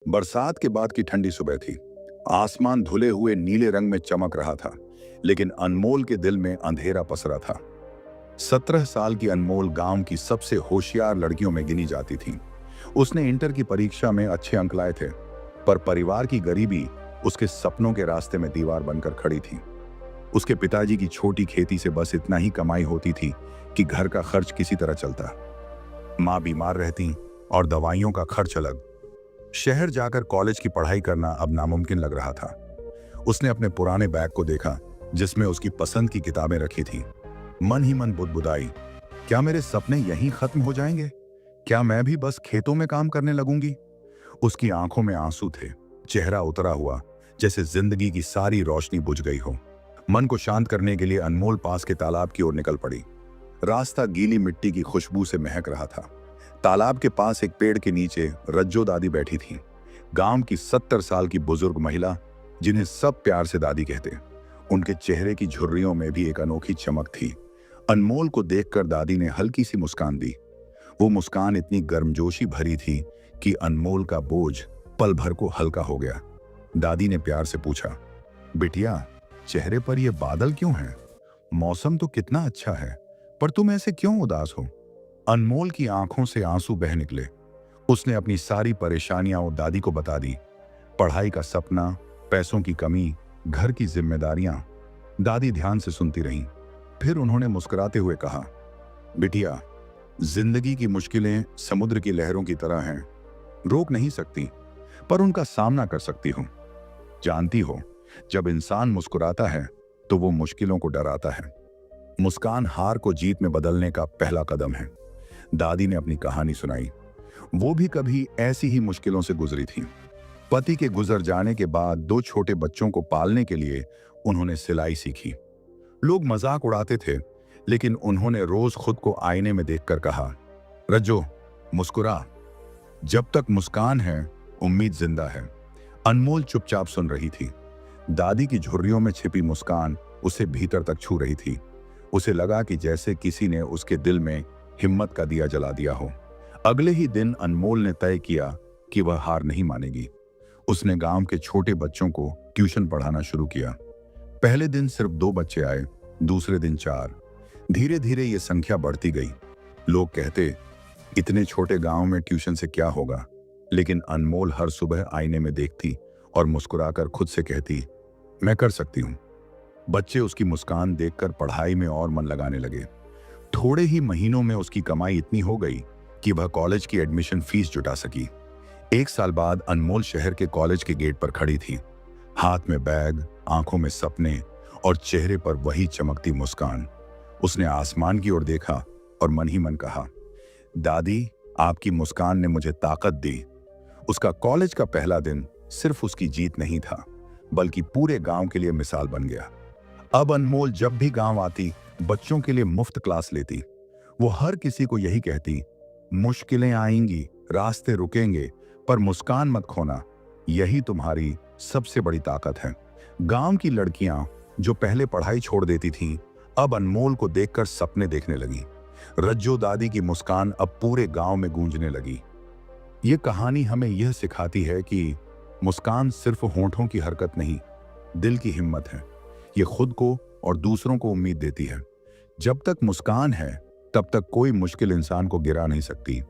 बरसात के बाद की ठंडी सुबह थी। आसमान धुले हुए नीले रंग में चमक रहा था, लेकिन अनमोल के दिल में अंधेरा पसरा था। 17 साल की अनमोल गांव की सबसे होशियार लड़कियों में गिनी जाती थी। उसने इंटर की परीक्षा में अच्छे अंक लाए थे, पर परिवार की गरीबी उसके सपनों के रास्ते में दीवार बनकर खड़ी थी। उसके पिताजी की छोटी खेती से बस इतना ही कमाई होती थी कि घर का खर्च किसी तरह चलता। माँ बीमार रहती और दवाइयों का खर्च अलग। शहर जाकर कॉलेज की पढ़ाई करना अब नामुमकिन लग रहा था। उसने अपने पुराने बैग को देखा, जिसमें उसकी पसंद की किताबें रखी थी। मन ही मन बुदबुदाई, क्या मेरे सपने यहीं खत्म हो जाएंगे? क्या मैं भी बस खेतों में काम करने लगूंगी? उसकी आंखों में आंसू थे, चेहरा उतरा हुआ, जैसे जिंदगी की सारी रोशनी बुझ गई हो। मन को शांत करने के लिए अनमोल पास के तालाब की ओर निकल पड़ी। रास्ता गीली मिट्टी की खुशबू से महक रहा था। तालाब के पास एक पेड़ के नीचे रज्जो दादी बैठी थी, गांव की 70 साल की बुजुर्ग महिला, जिन्हें सब प्यार से दादी कहते। उनके चेहरे की झुर्रियों में भी एक अनोखी चमक थी। अनमोल को देखकर दादी ने हल्की सी मुस्कान दी। वो मुस्कान इतनी गर्मजोशी भरी थी कि अनमोल का बोझ पल भर को हल्का हो गया। दादी ने प्यार से पूछा, बिटिया, चेहरे पर ये बादल क्यों हैं? मौसम तो कितना अच्छा है, पर तुम ऐसे क्यों उदास हो? अनमोल की आंखों से आंसू बह निकले। उसने अपनी सारी परेशानियां वो दादी को बता दी। पढ़ाई का सपना, पैसों की कमी, घर की जिम्मेदारियां। दादी ध्यान से सुनती रहीं। फिर उन्होंने मुस्कुराते हुए कहा, बिटिया, जिंदगी की मुश्किलें समुद्र की लहरों की तरह हैं। रोक नहीं सकती, पर उनका सामना कर सकती हूं। जानती हो, जब इंसान मुस्कुराता है तो वो मुश्किलों को डराता है। मुस्कान हार को जीत में बदलने का पहला कदम है। दादी ने अपनी कहानी सुनाई। वो भी कभी ऐसी ही मुश्किलों से गुजरी थी। पति के गुजर जाने के बाद 2 छोटे बच्चों को पालने के लिए उन्होंने सिलाई सीखी। लोग मजाक उड़ाते थे, लेकिन उन्होंने रोज खुद को आईने में देखकर कहा, रज्जो, मुस्कुरा। जब तक मुस्कान है, उम्मीद जिंदा है। अनमोल चुपचाप सुन रही थी। दादी की झुर्रियों में छिपी मुस्कान उसे भीतर तक छू रही थी। उसे लगा कि जैसे किसी ने उसके दिल में हिम्मत का दिया जला दिया हो। अगले ही दिन अनमोल ने तय किया कि वह हार नहीं मानेगी। उसने गांव के छोटे बच्चों को ट्यूशन पढ़ाना शुरू किया। पहले दिन सिर्फ 2 बच्चे आए, दूसरे दिन 4। धीरे धीरे ये संख्या बढ़ती गई। लोग कहते, इतने छोटे गांव में ट्यूशन से क्या होगा? लेकिन अनमोल हर सुबह आईने में देखती और मुस्कुराकर खुद से कहती, मैं कर सकती हूँ। बच्चे उसकी मुस्कान देखकर पढ़ाई में और मन लगाने लगे। थोड़े ही महीनों में उसकी कमाई इतनी हो गई कि वह कॉलेज की एडमिशन फीस जुटा सकी। 1 साल बाद अनमोल शहर के कॉलेज के गेट पर खड़ी थी, हाथ में बैग, आंखों में सपने और चेहरे पर वही चमकती मुस्कान। उसने आसमान की ओर देखा और मन ही मन कहा, दादी, आपकी मुस्कान ने मुझे ताकत दी। उसका कॉलेज का पहला दिन सिर्फ उसकी जीत नहीं था, बल्कि पूरे गांव के लिए मिसाल बन गया। अब अनमोल जब भी गांव आती, बच्चों के लिए मुफ्त क्लास लेती। वो हर किसी को यही कहती, मुश्किलें आएंगी, रास्ते रुकेंगे, पर मुस्कान मत खोना, यही तुम्हारी सबसे बड़ी ताकत है। गांव की लड़कियां जो पहले पढ़ाई छोड़ देती थीं, अब अनमोल को देखकर सपने देखने लगी। रज्जो दादी की मुस्कान अब पूरे गांव में गूंजने लगी। ये कहानी हमें यह सिखाती है कि मुस्कान सिर्फ होंठों की हरकत नहीं, दिल की हिम्मत है। ये खुद को और दूसरों को उम्मीद देती है। जब तक मुस्कान है, तब तक कोई मुश्किल इंसान को गिरा नहीं सकती।